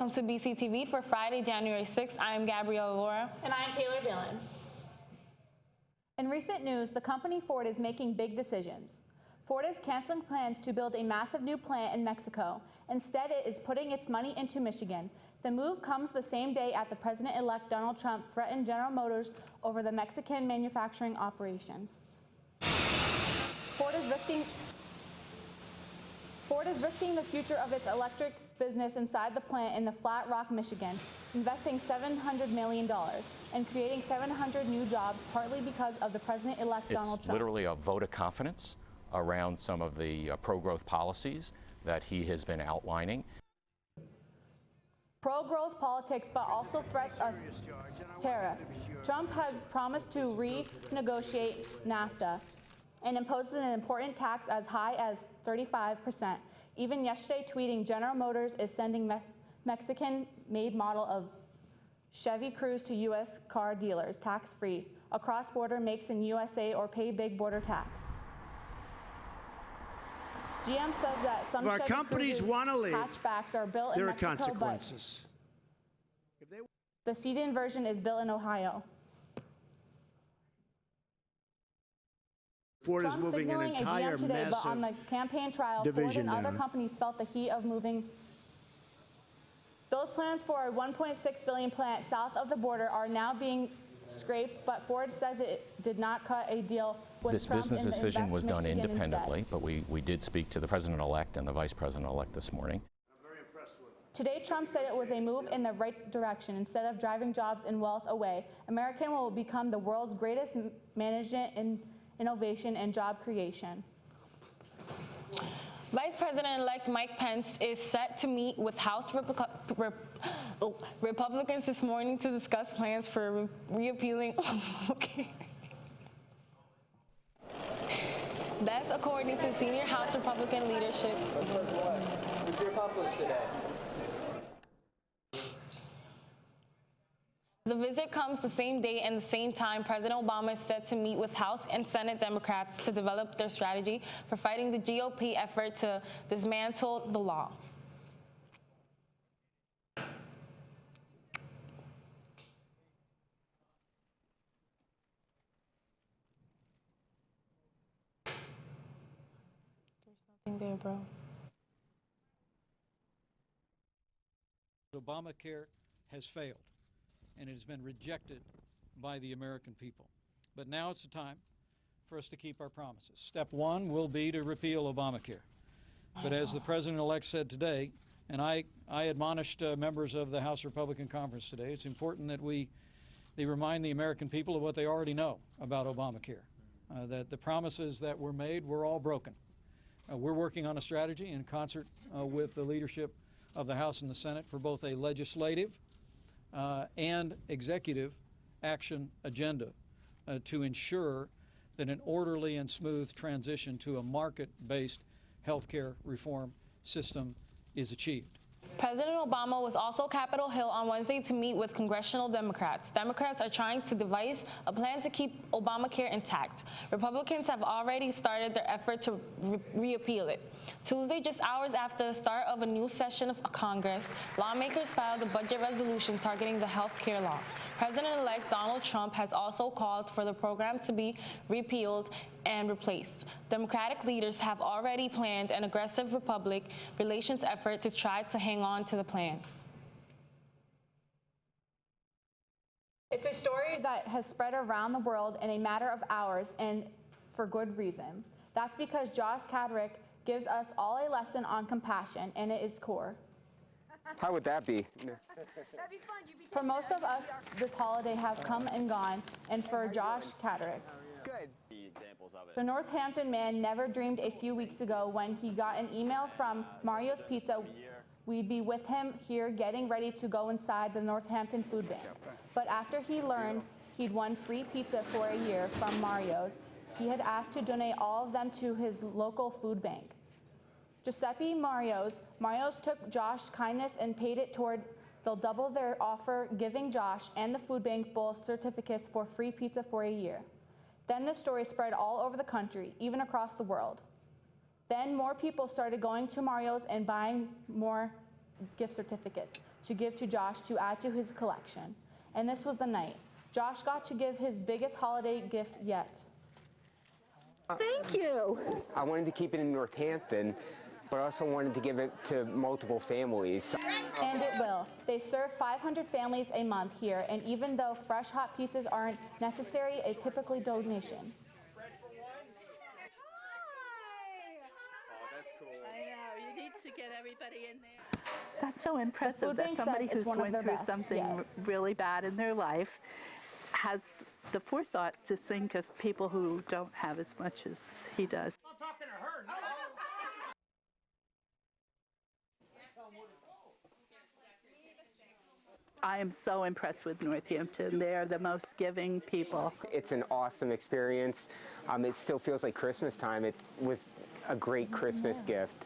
welcome to Bctv for Friday, January 6th. I am Gabriella Laura. And I am Taylor Dillon. In recent news, the company Ford is making big decisions. Ford is canceling plans to build a massive new plant in Mexico. Instead, it is putting its money into Michigan. The move comes the same day after President-elect Donald Trump threatened General Motors over the Mexican manufacturing operations. Ford is risking the future of its electric business inside the plant in the Flat Rock, Michigan, investing $700 million and creating 700 new jobs, partly because of the President-elect Donald Trump. It's literally a vote of confidence around some of the pro-growth policies that he has been outlining. Pro-growth politics, but also threats of tariff. Trump has promised to renegotiate NAFTA and imposes an important tax as high as 35%. Even yesterday, tweeting, General Motors is sending Mexican-made model of Chevy Cruze to U.S. car dealers, tax-free. A cross-border makes in USA or pay big border tax. GM says that some Chevy companies want to leave, hatchbacks are built in Mexico, there are consequences. The sedan version is built in Ohio. Ford Trump is moving an entire a GM today, but on the massive campaign trail, Ford division and other down. companies felt the heat of moving. Those plans for a $1.6 billion plant south of the border are now being scraped, but Ford says it did not cut a deal with This Trump business in the decision was done Michigan independently, instead. but we did speak to the president-elect and the vice president-elect this morning. Today, Trump said it was a move in the right direction. Instead of driving jobs and wealth away, American will become the world's greatest management in innovation and job creation. Vice President-elect Mike Pence is set to meet with House Republicans this morning to discuss plans for repealing. Okay. That's according to senior House Republican leadership. What's your accomplishment today? The visit comes the same day and the same time President Obama is set to meet with House and Senate Democrats to develop their strategy for fighting the GOP effort to dismantle the law. There's nothing there, bro. Obamacare has failed, and it has been rejected by the American people. But now it's the time for us to keep our promises. Step one will be to repeal Obamacare. But as the President-elect said today, and I admonished members of the House Republican Conference today, it's important that they remind the American people of what they already know about Obamacare, that the promises that were made were all broken. We're working on a strategy in concert with the leadership of the House and the Senate for both a legislative and executive action agenda to ensure that an orderly and smooth transition to a market-based healthcare reform system is achieved. President Obama was also Capitol Hill on Wednesday to meet with congressional Democrats. Democrats are trying to devise a plan to keep Obamacare intact. Republicans have already started their effort to repeal it. Tuesday, just hours after the start of a new session of Congress, lawmakers filed a budget resolution targeting the health care law. President-elect Donald Trump has also called for the program to be repealed and replaced. Democratic leaders have already planned an aggressive public relations effort to try to hang on to the plan. It's a story that has spread around the world in a matter of hours, and for good reason. That's because Josh Cadrick gives us all a lesson on compassion, and it is core. How would that be? That'd be fun. You'd be For most of us, this holiday have come and gone, and for Josh Cadrick, Good. the Northampton man never dreamed a few weeks ago when he got an email from Mario's Pizza we'd be with him here getting ready to go inside the Northampton Food Bank. But after he learned he'd won free pizza for a year from Mario's, he had asked to donate all of them to his local food bank. Giuseppe Mario's took Josh's kindness and paid it toward. They'll double their offer, giving Josh and the food bank both certificates for free pizza for a year. Then the story spread all over the country, even across the world. Then more people started going to Mario's and buying more gift certificates to give to Josh to add to his collection. And this was the night. Josh got to give his biggest holiday gift yet. Thank you. I wanted to keep it in Northampton, but I also wanted to give it to multiple families. And it will. They serve 500 families a month here, and even though fresh hot pizzas aren't necessary, a typically donation. I know, you need to get everybody in there. That's so impressive food that bank somebody says who's it's one of going their through best something yet. really bad in their life has the forethought to think of people who don't have as much as he does. I'm talking to her. No. I am so impressed with Northampton. They are the most giving people. It's an awesome experience. It still feels like Christmas time. It was a great Christmas gift.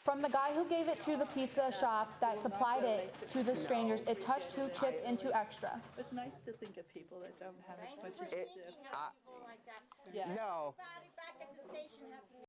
From the guy who gave it to the pizza shop that supplied it to the strangers, it touched who chipped into extra. It's nice to think of people that don't have as much as you do. Yeah. No. Back at the station having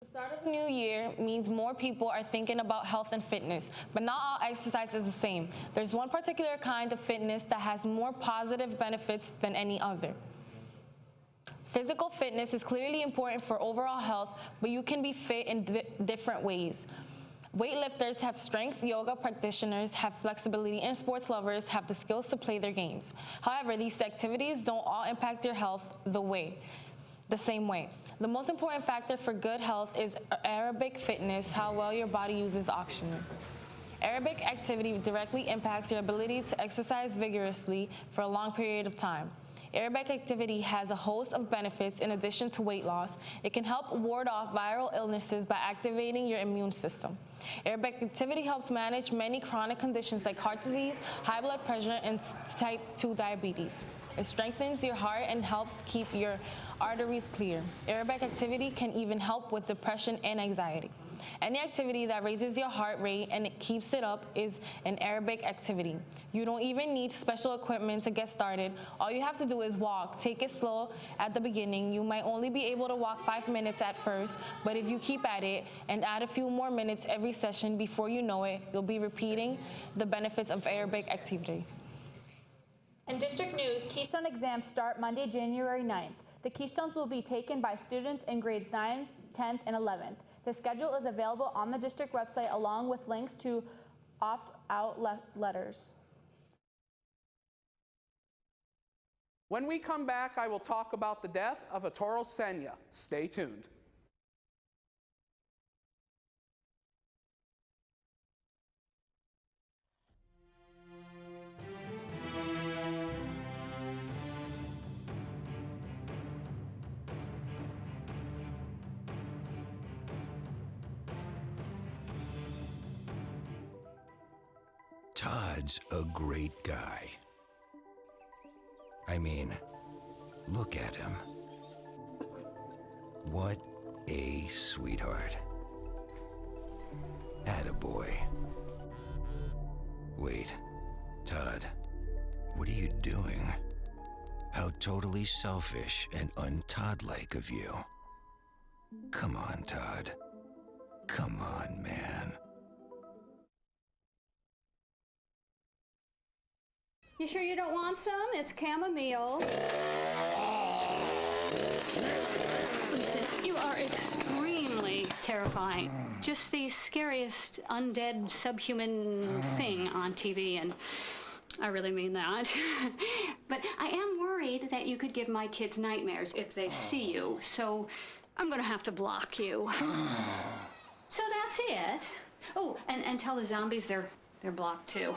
The start of the new year means more people are thinking about health and fitness, but not all exercise is the same. There's one particular kind of fitness that has more positive benefits than any other. Physical fitness is clearly important for overall health, but you can be fit in different ways. Weightlifters have strength, yoga practitioners have flexibility, and sports lovers have the skills to play their games. However, these activities don't all impact your health the same way. The most important factor for good health is aerobic fitness, how well your body uses oxygen. Aerobic activity directly impacts your ability to exercise vigorously for a long period of time. Aerobic activity has a host of benefits in addition to weight loss. It can help ward off viral illnesses by activating your immune system. Aerobic activity helps manage many chronic conditions like heart disease, high blood pressure, and type 2 diabetes. It strengthens your heart and helps keep your arteries clear. Aerobic activity can even help with depression and anxiety. Any activity that raises your heart rate and it keeps it up is an aerobic activity. You don't even need special equipment to get started. All you have to do is walk. Take it slow at the beginning. You might only be able to walk 5 minutes at first, but if you keep at it and add a few more minutes every session, before you know it, you'll be repeating the benefits of aerobic activity. In district news, Keystone exams start Monday, January 9th. The Keystones will be taken by students in grades 9th, 10th, and 11th. The schedule is available on the district website along with links to opt-out letters. When we come back, I will talk about the death of Arturo Senya. Stay tuned. Todd's a great guy. I mean, look at him. What a sweetheart. Attaboy. Wait, Todd, what are you doing? How totally selfish and un-Todd-like of you. Come on, Todd. Come on, man. You sure you don't want some? It's chamomile. Listen, you are extremely terrifying. Just the scariest undead subhuman thing on TV, and I really mean that. But I am worried that you could give my kids nightmares if they see you, so I'm gonna have to block you. So that's it. Oh, and tell the zombies they're blocked too.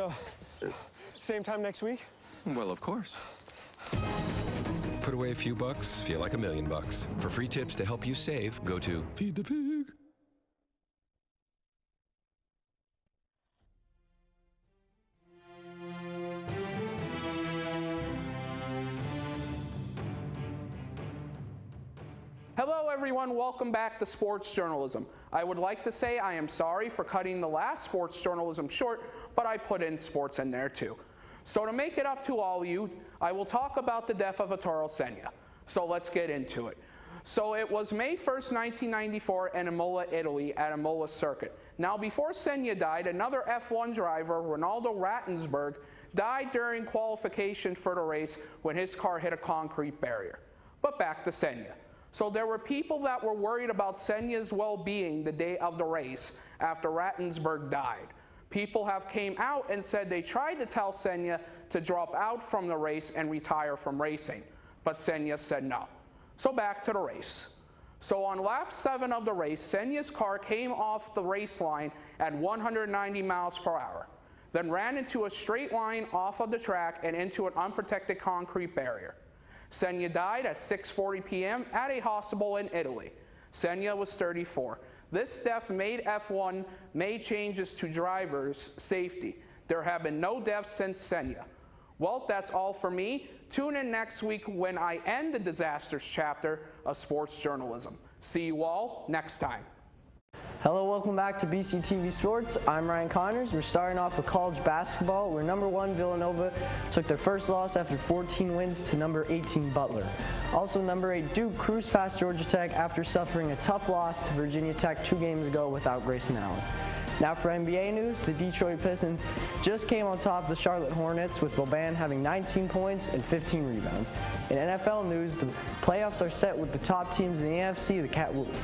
So, same time next week? Well, of course. Put away a few bucks, feel like $1 million. For free tips to help you save, go to Feed the Pig. Hello everyone, welcome back to Sports Journalism. I would like to say I am sorry for cutting the last sports journalism short, but I put in sports in there too. So to make it up to all of you, I will talk about the death of Ettore Senna. So let's get into it. So it was May 1st, 1994 in Imola, Italy at Imola Circuit. Now before Senna died, another F1 driver, Ronaldo Rattensberg, died during qualification for the race when his car hit a concrete barrier. But back to Senna. So there were people that were worried about Senna's well-being the day of the race after Rattensberg died. People have came out and said they tried to tell Senna to drop out from the race and retire from racing, but Senna said no. So back to the race. So on lap 7 of the race, Senna's car came off the race line at 190 miles per hour, then ran into a straight line off of the track and into an unprotected concrete barrier. Senna died at 6:40 p.m. at a hospital in Italy. Senna was 34. This death made F1 made changes to drivers' safety. There have been no deaths since Senna. Well, that's all for me. Tune in next week when I end the disasters chapter of sports journalism. See you all next time. Hello, welcome back to Bctv Sports. I'm Ryan Connors. We're starting off with college basketball, where number 1 Villanova took their first loss after 14 wins to number 18 Butler. Also, number 8 Duke cruised past Georgia Tech after suffering a tough loss to Virginia Tech 2 games ago without Grayson Allen. Now for NBA news, the Detroit Pistons just came on top of the Charlotte Hornets, with Boban having 19 points and 15 rebounds. In NFL news, the playoffs are set with the top teams in the AFC,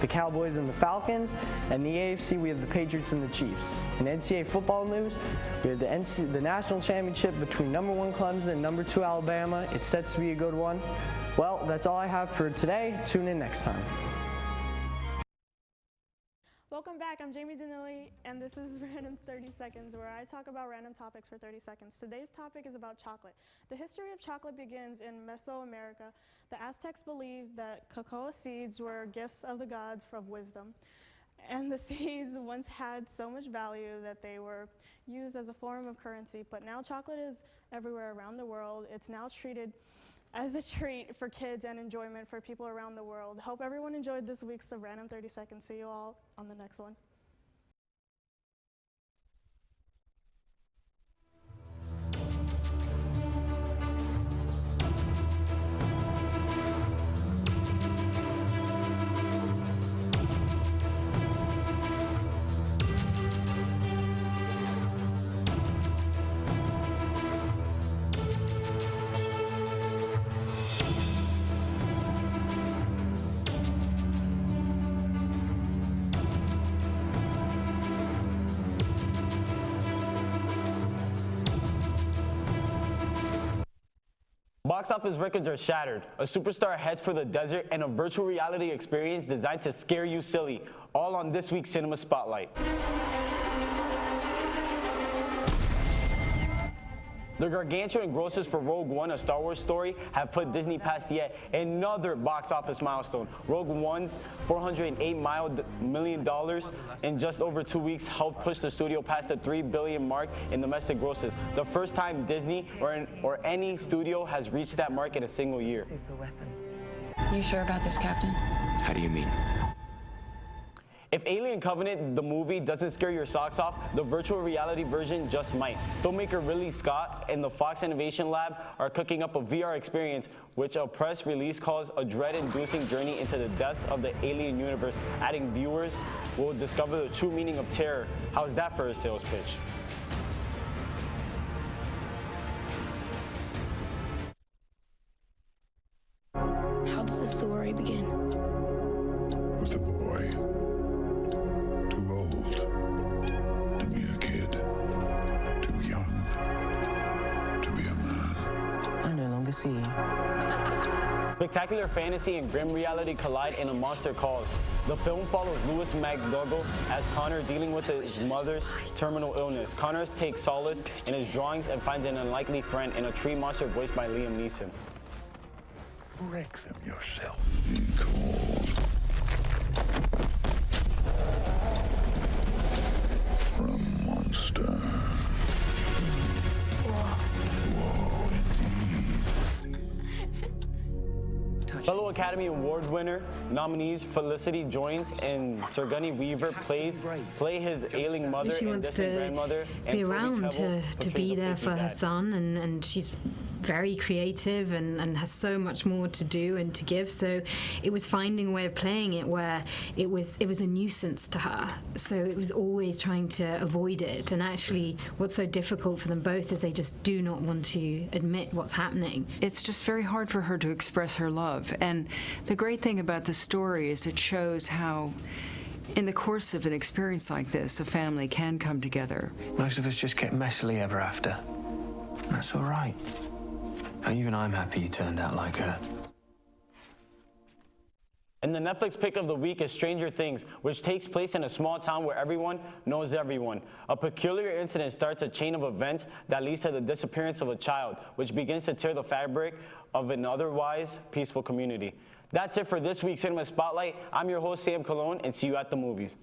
the Cowboys and the Falcons, and the AFC we have the Patriots and the Chiefs. In NCAA football news, we have the national championship between number 1 Clemson and number 2 Alabama. It's set to be a good one. Well, that's all I have for today. Tune in next time. Welcome back, I'm Jamie Danilli, and this is Random 30 Seconds, where I talk about random topics for 30 seconds. Today's topic is about chocolate. The history of chocolate begins in Mesoamerica. The Aztecs believed that cocoa seeds were gifts of the gods of wisdom, and the seeds once had so much value that they were used as a form of currency, but now chocolate is everywhere around the world. It's now treated as a treat for kids and enjoyment for people around the world. Hope everyone enjoyed this week's of Random 30 Seconds. See you all on the next one. Box office records are shattered. A superstar heads for the desert, and a virtual reality experience designed to scare you silly. All on this week's Cinema Spotlight. The gargantuan grosses for Rogue One, A Star Wars Story, have put Disney past yet another box office milestone. Rogue One's $408 million in just over 2 weeks helped push the studio past the $3 billion mark in domestic grosses. The first time Disney or any studio has reached that mark in a single year. You sure about this, Captain? How do you mean? If Alien Covenant, the movie, doesn't scare your socks off, the virtual reality version just might. Filmmaker Ridley Scott and the Fox Innovation Lab are cooking up a VR experience, which a press release calls a dread-inducing journey into the depths of the alien universe, adding viewers will discover the true meaning of terror. How's that for a sales pitch? How does the story begin? With a boy. Too old to be a kid. Too young to be a man. I no longer see you. Spectacular fantasy and grim reality collide in A Monster Calls. The film follows Louis McDougall as Connor dealing with his mother's terminal illness. Connor takes solace in his drawings and finds an unlikely friend in a tree monster voiced by Liam Neeson. Break them yourself. Be cold. From monster. Fellow Academy Award winner nominees Felicity Jones and Sigourney Weaver play his ailing mother She and wants distant to grandmother. be around to be there for her son, and she's very creative and has so much more to do and to give. So it was finding a way of playing it where it was a nuisance to her. So it was always trying to avoid it. And actually, what's so difficult for them both is they just do not want to admit what's happening. It's just very hard for her to express her love. And the great thing about the story is it shows how, in the course of an experience like this, a family can come together. Most of us just get messily ever after. That's all right. Even I'm happy you turned out like her. And the Netflix pick of the week is Stranger Things, which takes place in a small town where everyone knows everyone. A peculiar incident starts a chain of events that leads to the disappearance of a child, which begins to tear the fabric of an otherwise peaceful community. That's it for this week's Cinema Spotlight. I'm your host, Sam Colon, and see you at the movies.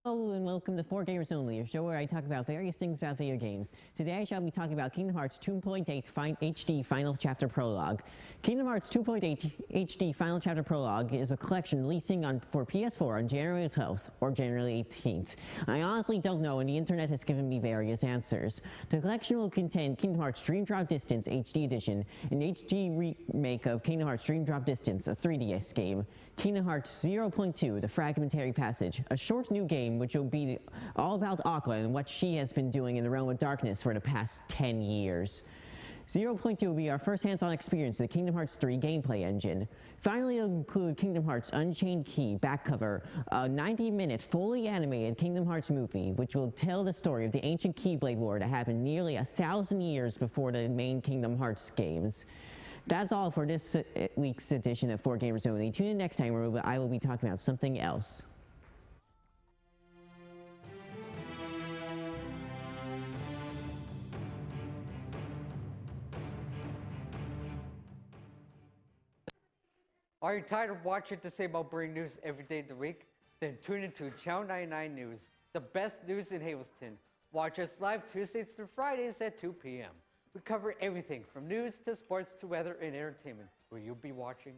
Hello and welcome to 4Gamers Only, a show where I talk about various things about video games. Today I shall be talking about Kingdom Hearts 2.8 HD Final Chapter Prologue. Kingdom Hearts 2.8 HD Final Chapter Prologue is a collection releasing for PS4 on January 12th or January 18th. I honestly don't know, and the internet has given me various answers. The collection will contain Kingdom Hearts Dream Drop Distance HD Edition, an HD remake of Kingdom Hearts Dream Drop Distance, a 3DS game, Kingdom Hearts 0.2 The Fragmentary Passage, a short new game which will be all about Aqua and what she has been doing in the Realm of Darkness for the past 10 years. 0.2 will be our first hands-on experience of the Kingdom Hearts 3 gameplay engine. Finally, it'll include Kingdom Hearts Unchained Key back cover, a 90-minute fully animated Kingdom Hearts movie which will tell the story of the ancient Keyblade War that happened nearly 1,000 years before the main Kingdom Hearts games. That's all for this week's edition of 4Gamers Only. Tune in next time where I will be talking about something else. Are you tired of watching the same old boring news every day of the week? Then tune into Channel 99 News, the best news in Hazelton. Watch us live Tuesdays through Fridays at 2 p.m. We cover everything from news to sports to weather and entertainment. Will you be watching?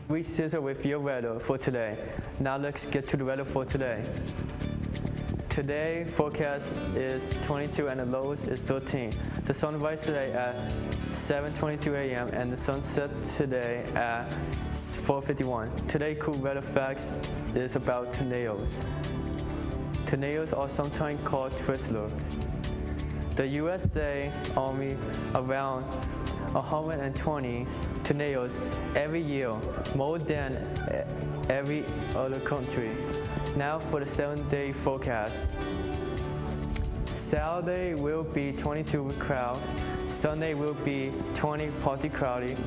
We sizzle with your weather for today. Now let's get to the weather for today. Today forecast is 22 and the low is 13. The sunrise today at 7:22 a.m. and the sunset today at 4:51. Today cool weather facts is about tornadoes. Tornadoes are sometimes called twizzlers. The USA Army around 120 tornadoes every year, more than every other country. Now for the 7-day forecast. Saturday will be 22 with cloud. Sunday will be 20 partly cloudy.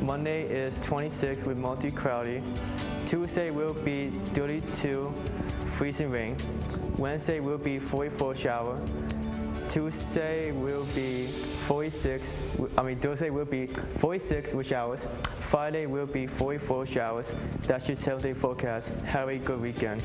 Monday is 26 with mostly cloudy. Tuesday will be 32 freezing rain. Wednesday will be 44 shower. Thursday will be 46 with showers. Friday will be 44 showers. That's your 7-day forecast. Have a good weekend.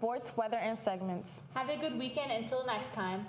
sports, weather, and segments. Have a good weekend until next time.